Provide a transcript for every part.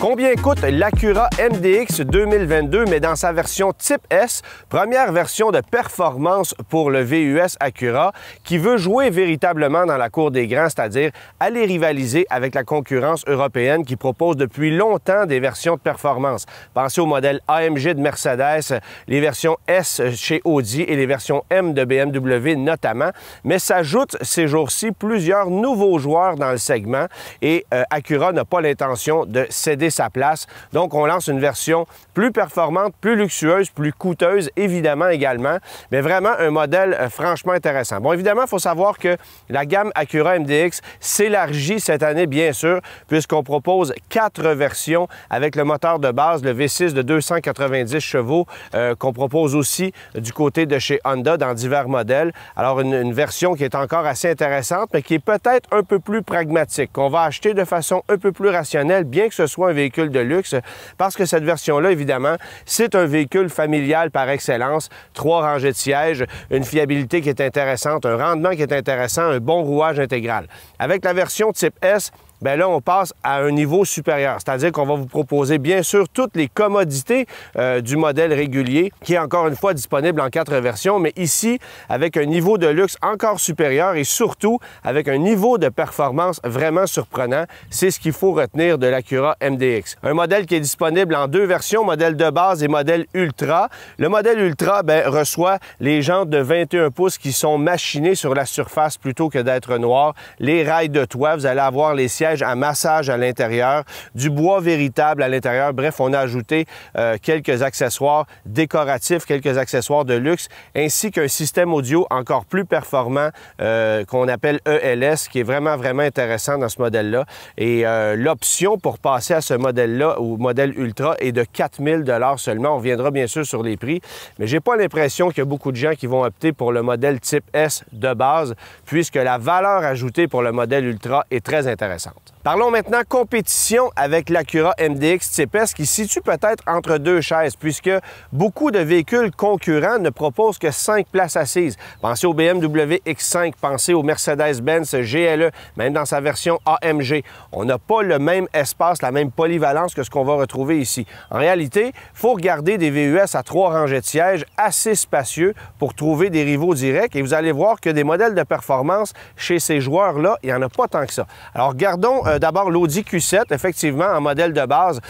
Combien coûte l'Acura MDX 2022, mais dans sa version Type S, première version de performance pour le VUS Acura, qui veut jouer véritablement dans la cour des grands, c'est-à-dire aller rivaliser avec la concurrence européenne qui propose depuis longtemps des versions de performance. Pensez au modèle AMG de Mercedes, les versions S chez Audi et les versions M de BMW notamment, mais s'ajoutent ces jours-ci plusieurs nouveaux joueurs dans le segment et Acura n'a pas l'intention de céder sa place. Donc, on lance une version plus performante, plus luxueuse, plus coûteuse, évidemment également, mais vraiment un modèle franchement intéressant. Bon, évidemment, il faut savoir que la gamme Acura MDX s'élargit cette année, bien sûr, puisqu'on propose 4 versions avec le moteur de base, le V6 de 290 chevaux, qu'on propose aussi du côté de chez Honda dans divers modèles. Alors, une version qui est encore assez intéressante, mais qui est peut-être un peu plus pragmatique, qu'on va acheter de façon un peu plus rationnelle, bien que ce soit un véhicule de luxe, parce que cette version-là, évidemment, c'est un véhicule familial par excellence, 3 rangées de sièges, une fiabilité qui est intéressante, un rendement qui est intéressant, un bon rouage intégral. Avec la version Type S, bien là, on passe à un niveau supérieur, c'est-à-dire qu'on va vous proposer bien sûr toutes les commodités du modèle régulier, qui est encore une fois disponible en 4 versions, mais ici, avec un niveau de luxe encore supérieur et surtout avec un niveau de performance vraiment surprenant. C'est ce qu'il faut retenir de l'Acura MDX. Un modèle qui est disponible en 2 versions, modèle de base et modèle Ultra. Le modèle Ultra reçoit les jantes de 21 pouces qui sont machinées sur la surface plutôt que d'être noires, les rails de toit, vous allez avoir les sièges à massage à l'intérieur, du bois véritable à l'intérieur. Bref, on a ajouté quelques accessoires décoratifs, quelques accessoires de luxe, ainsi qu'un système audio encore plus performant qu'on appelle ELS, qui est vraiment intéressant dans ce modèle-là. Et l'option pour passer à ce modèle-là, au modèle Ultra, est de 4 000 $ seulement. On reviendra bien sûr sur les prix, mais j'ai pas l'impression qu'il y a beaucoup de gens qui vont opter pour le modèle Type S de base, puisque la valeur ajoutée pour le modèle Ultra est très intéressante. Parlons maintenant compétition avec l'Acura MDX Type S qui se situe peut-être entre 2 chaises puisque beaucoup de véhicules concurrents ne proposent que 5 places assises. Pensez au BMW X5, pensez au Mercedes-Benz GLE, même dans sa version AMG. On n'a pas le même espace, la même polyvalence que ce qu'on va retrouver ici. En réalité, il faut regarder des VUS à 3 rangées de sièges assez spacieux pour trouver des rivaux directs et vous allez voir que des modèles de performance chez ces joueurs-là, il n'y en a pas tant que ça. Alors, regardons d'abord l'Audi Q7, effectivement, en modèle de base,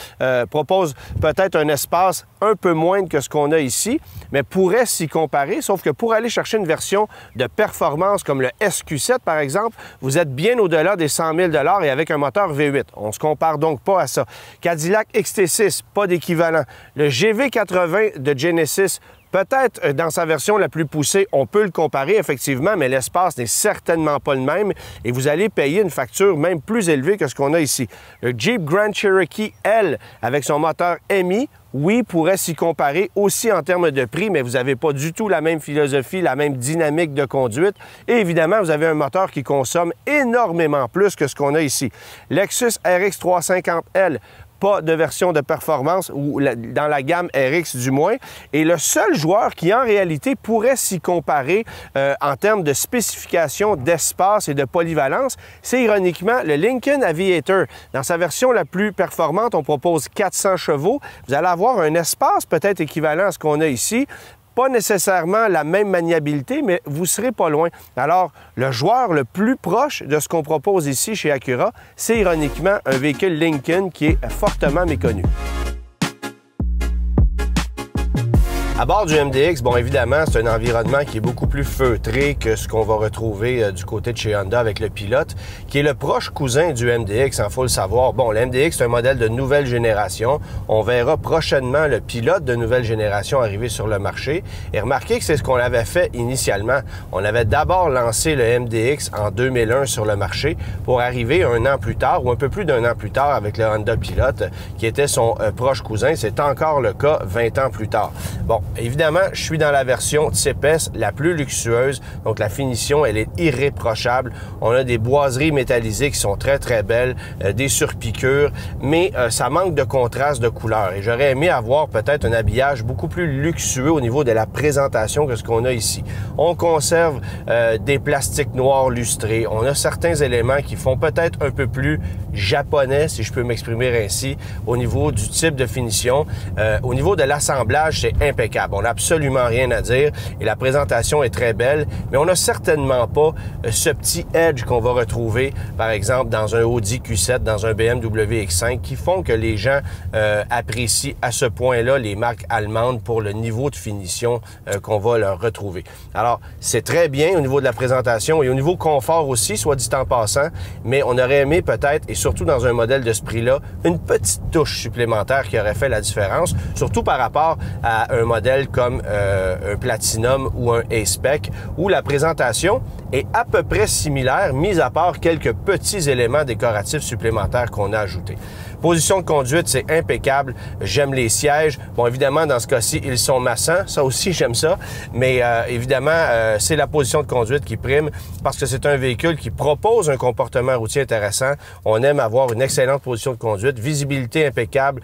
propose peut-être un espace un peu moindre que ce qu'on a ici, mais pourrait s'y comparer, sauf que pour aller chercher une version de performance comme le SQ7, par exemple, vous êtes bien au-delà des 100 000 $ et avec un moteur V8. On ne se compare donc pas à ça. Cadillac XT6, pas d'équivalent. Le GV80 de Genesis, peut-être dans sa version la plus poussée, on peut le comparer effectivement, mais l'espace n'est certainement pas le même et vous allez payer une facture même plus élevée que ce qu'on a ici. Le Jeep Grand Cherokee L avec son moteur MI, oui, pourrait s'y comparer aussi en termes de prix, mais vous n'avez pas du tout la même philosophie, la même dynamique de conduite. Et évidemment, vous avez un moteur qui consomme énormément plus que ce qu'on a ici. Lexus RX 350L, pas de version de performance, ou dans la gamme RX du moins. Et le seul joueur qui, en réalité, pourrait s'y comparer en termes de spécification, d'espace et de polyvalence, c'est ironiquement le Lincoln Aviator. Dans sa version la plus performante, on propose 400 chevaux. Vous allez avoir un espace peut-être équivalent à ce qu'on a ici. Pas nécessairement la même maniabilité, mais vous serez pas loin. Alors, le joueur le plus proche de ce qu'on propose ici chez Acura, c'est ironiquement un véhicule Lincoln qui est fortement méconnu. À bord du MDX, bon, évidemment, c'est un environnement qui est beaucoup plus feutré que ce qu'on va retrouver du côté de chez Honda avec le Pilote, qui est le proche cousin du MDX, il faut le savoir. Bon, le MDX, c'est un modèle de nouvelle génération. On verra prochainement le Pilote de nouvelle génération arriver sur le marché. Et remarquez que c'est ce qu'on avait fait initialement. On avait d'abord lancé le MDX en 2001 sur le marché pour arriver 1 an plus tard, ou un peu plus d'1 an plus tard, avec le Honda Pilote, qui était son proche cousin. C'est encore le cas 20 ans plus tard. Bon, Évidemment, je suis dans la version Type S, la plus luxueuse, donc la finition, elle est irréprochable. On a des boiseries métallisées qui sont très, très belles, des surpiqûres, mais ça manque de contraste de couleur. Et j'aurais aimé avoir peut-être un habillage beaucoup plus luxueux au niveau de la présentation que ce qu'on a ici. On conserve des plastiques noirs lustrés. On a certains éléments qui font peut-être un peu plus japonais, si je peux m'exprimer ainsi, au niveau du type de finition. Au niveau de l'assemblage, c'est impeccable. On n'a absolument rien à dire et la présentation est très belle, mais on n'a certainement pas ce petit edge qu'on va retrouver, par exemple, dans un Audi Q7, dans un BMW X5, qui font que les gens apprécient à ce point-là les marques allemandes pour le niveau de finition qu'on va leur retrouver. Alors, c'est très bien au niveau de la présentation et au niveau confort aussi, soit dit en passant, mais on aurait aimé peut-être, et surtout dans un modèle de ce prix-là, une petite touche supplémentaire qui aurait fait la différence, surtout par rapport à un modèle comme un Platinum ou un A-Spec, où la présentation est à peu près similaire, mis à part quelques petits éléments décoratifs supplémentaires qu'on a ajoutés. Position de conduite, c'est impeccable. J'aime les sièges. Bon, évidemment, dans ce cas-ci, ils sont massants. Ça aussi, j'aime ça. Mais évidemment, c'est la position de conduite qui prime parce que c'est un véhicule qui propose un comportement routier intéressant. On aime avoir une excellente position de conduite. Visibilité impeccable.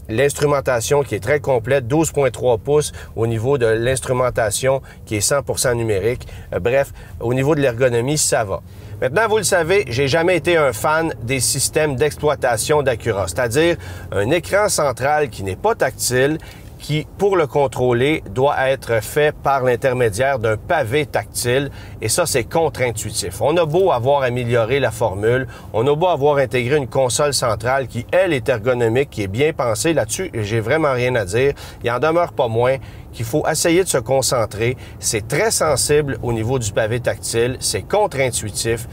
L'instrumentation qui est très complète. 12,3 pouces au niveau de l'instrumentation qui est 100% numérique. Bref, au niveau de l'ergonomie, ça va. Maintenant, vous le savez, j'ai jamais été un fan des systèmes d'exploitation d'Acura, c'est-à-dire un écran central qui n'est pas tactile, qui, pour le contrôler, doit être fait par l'intermédiaire d'un pavé tactile. Et ça, c'est contre-intuitif. On a beau avoir amélioré la formule, on a beau avoir intégré une console centrale qui, elle, est ergonomique, qui est bien pensée là-dessus, et j'ai vraiment rien à dire. Il en demeure pas moins qu'il faut essayer de se concentrer. C'est très sensible au niveau du pavé tactile, c'est contre-intuitif.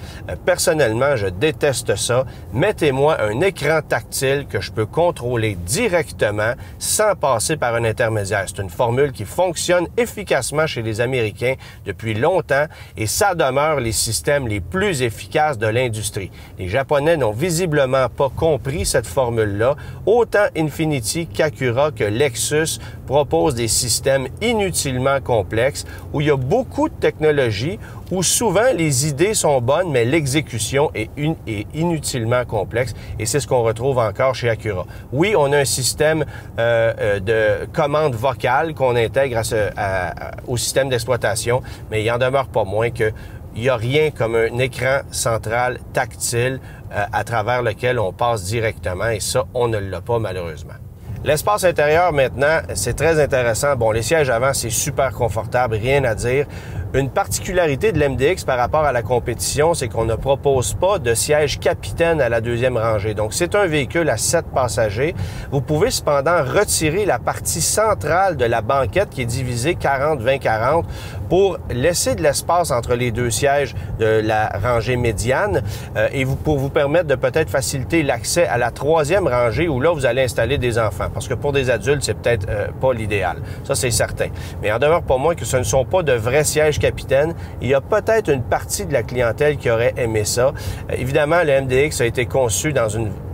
Personnellement, je déteste ça. Mettez-moi un écran tactile que je peux contrôler directement sans passer par un intermédiaire. C'est une formule qui fonctionne efficacement chez les Américains depuis longtemps et ça demeure les systèmes les plus efficaces de l'industrie. Les Japonais n'ont visiblement pas compris cette formule-là. Autant Infiniti qu'Acura que Lexus proposent des systèmes inutilement complexes, où il y a beaucoup de technologie, où souvent les idées sont bonnes, mais l'exécution est inutilement complexe. Et c'est ce qu'on retrouve encore chez Acura. Oui, on a un système de commande vocale qu'on intègre au système d'exploitation, mais il en demeure pas moins que il n'y a rien comme un écran central tactile à travers lequel on passe directement, et ça, on ne l'a pas malheureusement. L'espace intérieur, maintenant, c'est très intéressant. Bon, les sièges avant, c'est super confortable, rien à dire. Une particularité de l'MDX par rapport à la compétition, c'est qu'on ne propose pas de siège capitaine à la deuxième rangée. Donc, c'est un véhicule à 7 passagers. Vous pouvez cependant retirer la partie centrale de la banquette qui est divisée 40-20-40 pour laisser de l'espace entre les deux sièges de la rangée médiane et pour vous permettre de peut-être faciliter l'accès à la troisième rangée où là, vous allez installer des enfants. Parce que pour des adultes, c'est peut-être pas l'idéal. Ça, c'est certain. Mais il en demeure pas moins que ce ne sont pas de vrais sièges capitaine. Il y a peut-être une partie de la clientèle qui aurait aimé ça. Évidemment, le MDX a été conçu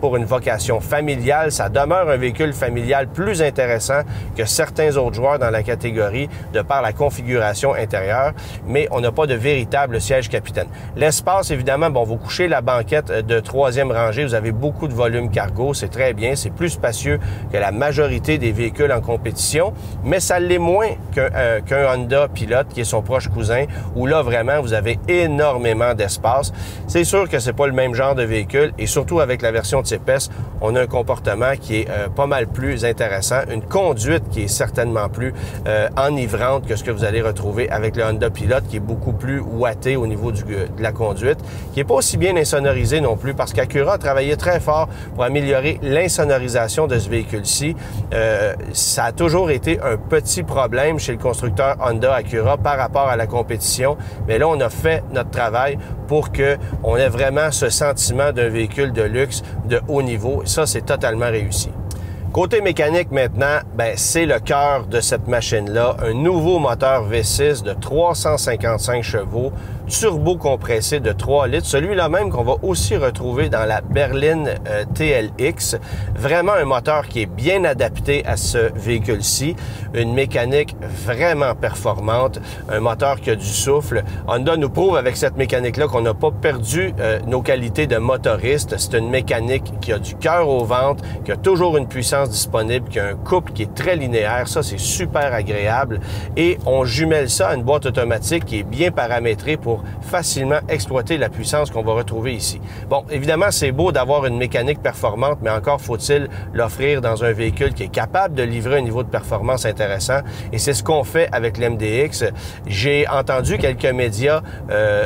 pour une vocation familiale. Ça demeure un véhicule familial plus intéressant que certains autres joueurs dans la catégorie de par la configuration intérieure, mais on n'a pas de véritable siège capitaine. L'espace, évidemment, bon, vous couchez la banquette de troisième rangée, vous avez beaucoup de volume cargo, c'est très bien, c'est plus spacieux que la majorité des véhicules en compétition, mais ça l'est moins qu'un Honda Pilot qui est son proche cousin, où là, vraiment, vous avez énormément d'espace. C'est sûr que c'est pas le même genre de véhicule, et surtout avec la version Type S, on a un comportement qui est pas mal plus intéressant, une conduite qui est certainement plus enivrante que ce que vous allez retrouver avec le Honda Pilot, qui est beaucoup plus watté au niveau de la conduite, qui est pas aussi bien insonorisé non plus, parce qu'Acura a travaillé très fort pour améliorer l'insonorisation de ce véhicule-ci. Ça a toujours été un petit problème chez le constructeur Honda Acura par rapport à la compétition, mais là, on a fait notre travail pour qu'on ait vraiment ce sentiment d'un véhicule de luxe de haut niveau. Ça, c'est totalement réussi. Côté mécanique maintenant, c'est le cœur de cette machine-là. Un nouveau moteur V6 de 355 chevaux, turbo compressé de 3 litres. Celui-là même qu'on va aussi retrouver dans la berline TLX. Vraiment un moteur qui est bien adapté à ce véhicule-ci. Une mécanique vraiment performante. Un moteur qui a du souffle. Honda nous prouve avec cette mécanique-là qu'on n'a pas perdu nos qualités de motoriste. C'est une mécanique qui a du cœur au ventre, qui a toujours une puissance disponible, qui a un couple qui est très linéaire. Ça, c'est super agréable. Et on jumelle ça à une boîte automatique qui est bien paramétrée pour facilement exploiter la puissance qu'on va retrouver ici. Bon, évidemment, c'est beau d'avoir une mécanique performante, mais encore faut-il l'offrir dans un véhicule qui est capable de livrer un niveau de performance intéressant. Et c'est ce qu'on fait avec l'MDX. J'ai entendu quelques médias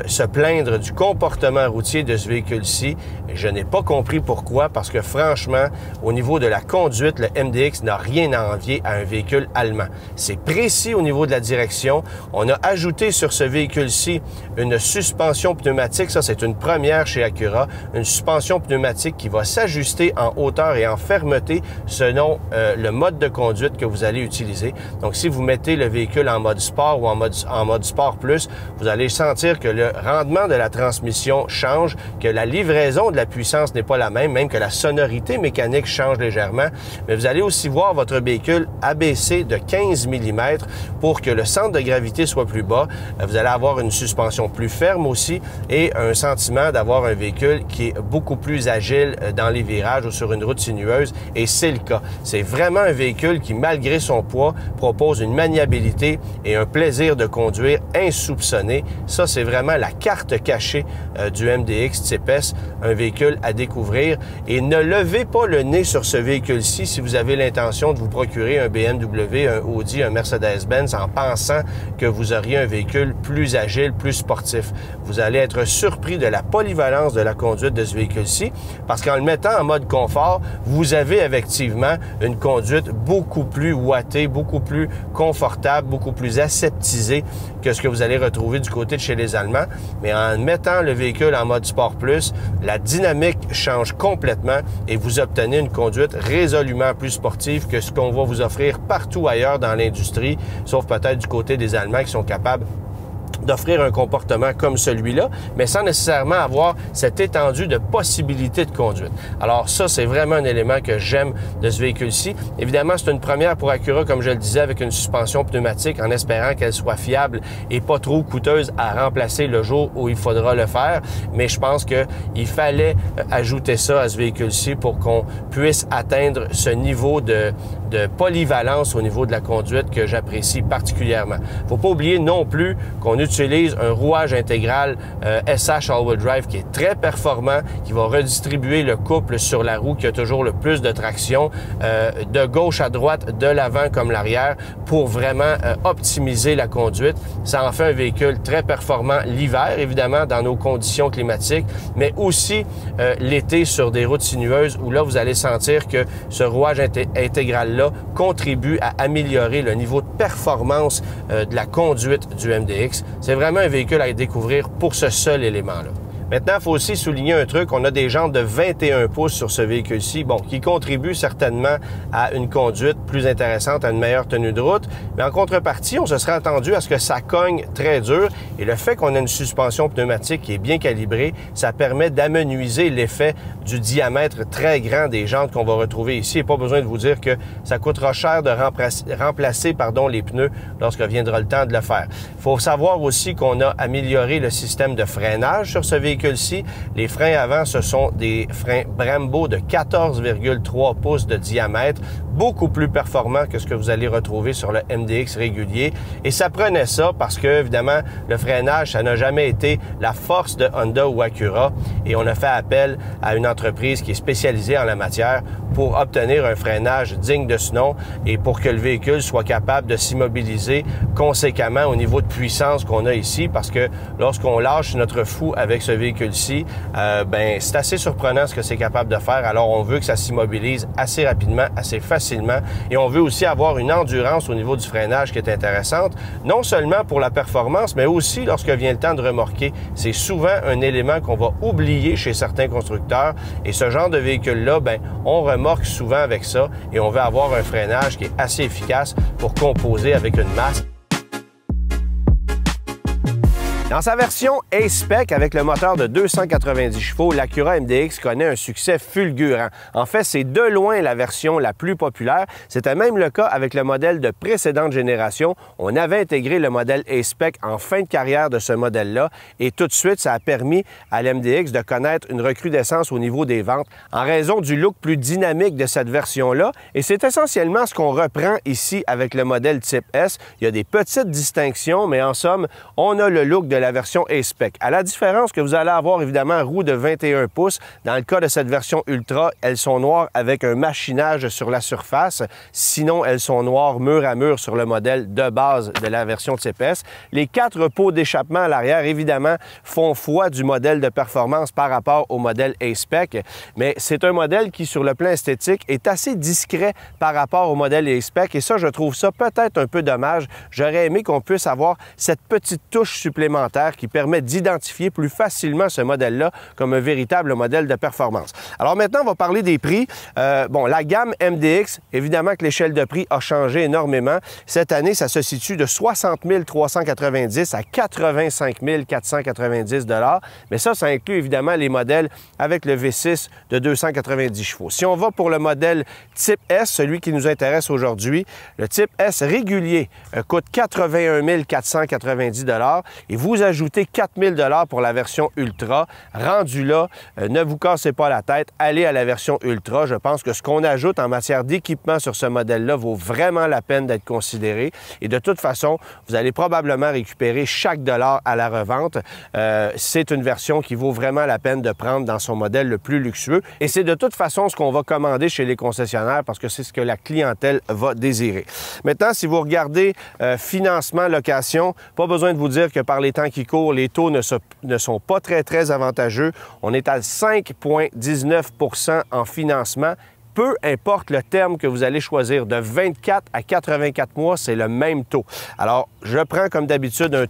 se plaindre du comportement routier de ce véhicule-ci. Je n'ai pas compris pourquoi, parce que franchement, au niveau de la conduite, le MDX n'a rien à envier à un véhicule allemand. C'est précis au niveau de la direction. On a ajouté sur ce véhicule-ci une suspension pneumatique. Ça, c'est une première chez Acura. Une suspension pneumatique qui va s'ajuster en hauteur et en fermeté selon le mode de conduite que vous allez utiliser. Donc, si vous mettez le véhicule en mode sport ou en mode sport plus, vous allez sentir que le rendement de la transmission change, que la livraison de la puissance n'est pas la même, même que la sonorité mécanique change légèrement. Mais vous allez aussi voir votre véhicule abaisser de 15 mm pour que le centre de gravité soit plus bas. Vous allez avoir une suspension plus ferme aussi et un sentiment d'avoir un véhicule qui est beaucoup plus agile dans les virages ou sur une route sinueuse, et c'est le cas. C'est vraiment un véhicule qui, malgré son poids, propose une maniabilité et un plaisir de conduire insoupçonné. Ça, c'est vraiment la carte cachée du MDX Type S, un véhicule à découvrir. Et ne levez pas le nez sur ce véhicule-ci si vous avez l'intention de vous procurer un BMW, un Audi, un Mercedes-Benz en pensant que vous auriez un véhicule plus agile, plus sportif. Vous allez être surpris de la polyvalence de la conduite de ce véhicule-ci, parce qu'en le mettant en mode confort, vous avez effectivement une conduite beaucoup plus wattée, beaucoup plus confortable, beaucoup plus aseptisée que ce que vous allez retrouver du côté de chez les Allemands. Mais en mettant le véhicule en mode sport plus, la dynamique change complètement et vous obtenez une conduite résolument plus sportive que ce qu'on va vous offrir partout ailleurs dans l'industrie, sauf peut-être du côté des Allemands qui sont capables d'offrir un comportement comme celui-là, mais sans nécessairement avoir cette étendue de possibilités de conduite. Alors ça, c'est vraiment un élément que j'aime de ce véhicule-ci. Évidemment, c'est une première pour Acura, comme je le disais, avec une suspension pneumatique, en espérant qu'elle soit fiable et pas trop coûteuse à remplacer le jour où il faudra le faire. Mais je pense qu'il fallait ajouter ça à ce véhicule-ci pour qu'on puisse atteindre ce niveau de polyvalence au niveau de la conduite que j'apprécie particulièrement. Faut pas oublier non plus qu'on utilise un rouage intégral SH All-Wheel Drive qui est très performant, qui va redistribuer le couple sur la roue qui a toujours le plus de traction, de gauche à droite, de l'avant comme l'arrière, pour vraiment optimiser la conduite. Ça en fait un véhicule très performant l'hiver, évidemment, dans nos conditions climatiques, mais aussi l'été sur des routes sinueuses où là, vous allez sentir que ce rouage intégral-là contribue à améliorer le niveau de performance de la conduite du MDX. C'est vraiment un véhicule à découvrir pour ce seul élément-là. Maintenant, il faut aussi souligner un truc, on a des jantes de 21 pouces sur ce véhicule-ci, bon, qui contribuent certainement à une conduite plus intéressante, à une meilleure tenue de route, mais en contrepartie, on se serait attendu à ce que ça cogne très dur, et le fait qu'on ait une suspension pneumatique qui est bien calibrée, ça permet d'amenuiser l'effet du diamètre très grand des jantes qu'on va retrouver ici, et pas besoin de vous dire que ça coûtera cher de remplacer les pneus lorsque viendra le temps de le faire. Il faut savoir aussi qu'on a amélioré le système de freinage sur ce véhicule. Les freins avant, ce sont des freins Brembo de 14,3 pouces de diamètre, beaucoup plus performants que ce que vous allez retrouver sur le MDX régulier. Et ça prenait ça parce que, évidemment, le freinage, ça n'a jamais été la force de Honda ou Acura. Et on a fait appel à une entreprise qui est spécialisée en la matière pour obtenir un freinage digne de ce nom et pour que le véhicule soit capable de s'immobiliser conséquemment au niveau de puissance qu'on a ici. Parce que lorsqu'on lâche notre fou avec ce véhicule-ci, c'est assez surprenant ce que c'est capable de faire. Alors, on veut que ça s'immobilise assez rapidement, assez facilement facilement. Et on veut aussi avoir une endurance au niveau du freinage qui est intéressante, non seulement pour la performance, mais aussi lorsque vient le temps de remorquer. C'est souvent un élément qu'on va oublier chez certains constructeurs. Et ce genre de véhicule-là, ben, on remorque souvent avec ça et on veut avoir un freinage qui est assez efficace pour composer avec une masse. Dans sa version A-Spec avec le moteur de 290 chevaux, l'Acura MDX connaît un succès fulgurant. En fait, c'est de loin la version la plus populaire. C'était même le cas avec le modèle de précédente génération. On avait intégré le modèle A-Spec en fin de carrière de ce modèle-là et tout de suite, ça a permis à l'MDX de connaître une recrudescence au niveau des ventes en raison du look plus dynamique de cette version-là. Et c'est essentiellement ce qu'on reprend ici avec le modèle Type S. Il y a des petites distinctions, mais en somme, on a le look de la version A-Spec. À la différence que vous allez avoir évidemment roues de 21 pouces. Dans le cas de cette version Ultra, elles sont noires avec un machinage sur la surface. Sinon, elles sont noires mur à mur sur le modèle de base de la version Type S. Les 4 pots d'échappement à l'arrière, évidemment, font foi du modèle de performance par rapport au modèle A-Spec. Mais c'est un modèle qui, sur le plan esthétique, est assez discret par rapport au modèle A-Spec. Et ça, je trouve ça peut-être un peu dommage. J'aurais aimé qu'on puisse avoir cette petite touche supplémentaire qui permet d'identifier plus facilement ce modèle-là comme un véritable modèle de performance. Alors maintenant, on va parler des prix. La gamme MDX, évidemment que l'échelle de prix a changé énormément. Cette année, ça se situe de 60 390 à 85 490 $. Mais ça inclut évidemment les modèles avec le V6 de 290 chevaux. Si on va pour le modèle Type S, celui qui nous intéresse aujourd'hui, le Type S régulier coûte 81 490 $ et vous ajoutez 4 000 $ pour la version Ultra. Rendu là, ne vous cassez pas la tête, allez à la version Ultra. Je pense que ce qu'on ajoute en matière d'équipement sur ce modèle-là vaut vraiment la peine d'être considéré. Et de toute façon, vous allez probablement récupérer chaque dollar à la revente. C'est une version qui vaut vraiment la peine de prendre dans son modèle le plus luxueux. Et c'est de toute façon ce qu'on va commander chez les concessionnaires parce que c'est ce que la clientèle va désirer. Maintenant, si vous regardez financement, location, pas besoin de vous dire que par les temps qui courent, les taux ne sont pas très avantageux. On est à 5,19 % en financement. Peu importe le terme que vous allez choisir, de 24 à 84 mois, c'est le même taux. Alors, je prends comme d'habitude un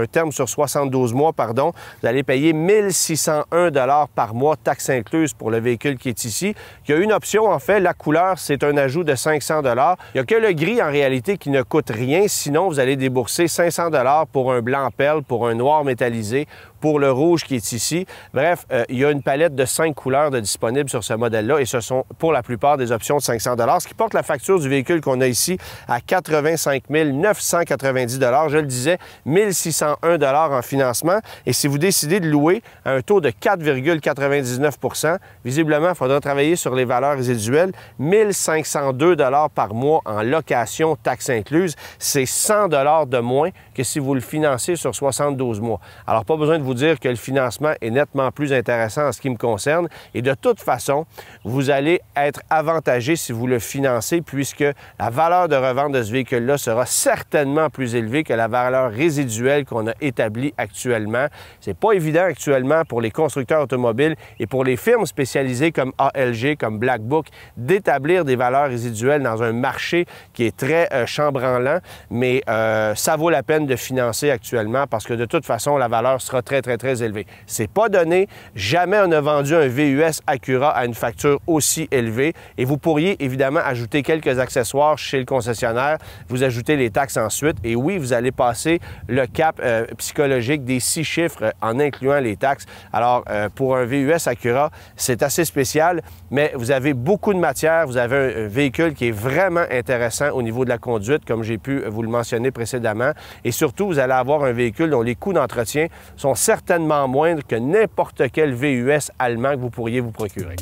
terme sur 72 mois, pardon. Vous allez payer 1 601 $ par mois, taxes incluses pour le véhicule qui est ici. Il y a une option, en fait, la couleur, c'est un ajout de 500 $. Il n'y a que le gris, en réalité, qui ne coûte rien. Sinon, vous allez débourser 500 $ pour un blanc perle, pour un noir métallisé, pour le rouge qui est ici. Bref, il y a une palette de 5 couleurs disponibles sur ce modèle-là et ce sont pour la plupart des options de 500 $, ce qui porte la facture du véhicule qu'on a ici à 85 990 $. Je le disais, 1 601 $ en financement. Et si vous décidez de louer à un taux de 4,99 %, visiblement, il faudra travailler sur les valeurs résiduelles. 1 502 $ par mois en location, taxes incluses. C'est 100 $ de moins que si vous le financez sur 72 mois. Alors, pas besoin de vous dire que le financement est nettement plus intéressant en ce qui me concerne. Et de toute façon, vous allez être avantagé si vous le financez puisque la valeur de revente de ce véhicule-là sera certainement plus élevée que la valeur résiduelle qu'on a établie actuellement. C'est pas évident actuellement pour les constructeurs automobiles et pour les firmes spécialisées comme ALG, comme Black Book, d'établir des valeurs résiduelles dans un marché qui est très chambranlant, mais ça vaut la peine de financer actuellement parce que de toute façon, la valeur sera très élevée. C'est pas donné. Jamais on a vendu un VUS Acura à une facture aussi élevée et vous pourriez évidemment ajouter quelques accessoires chez le concessionnaire, vous ajoutez les taxes ensuite et oui, vous allez passer le cap psychologique des 6 chiffres en incluant les taxes. Alors, pour un VUS Acura, c'est assez spécial, mais vous avez beaucoup de matière, vous avez un véhicule qui est vraiment intéressant au niveau de la conduite, comme j'ai pu vous le mentionner précédemment, et surtout, vous allez avoir un véhicule dont les coûts d'entretien sont certainement moindres que n'importe quel VUS allemand que vous pourriez vous procurer.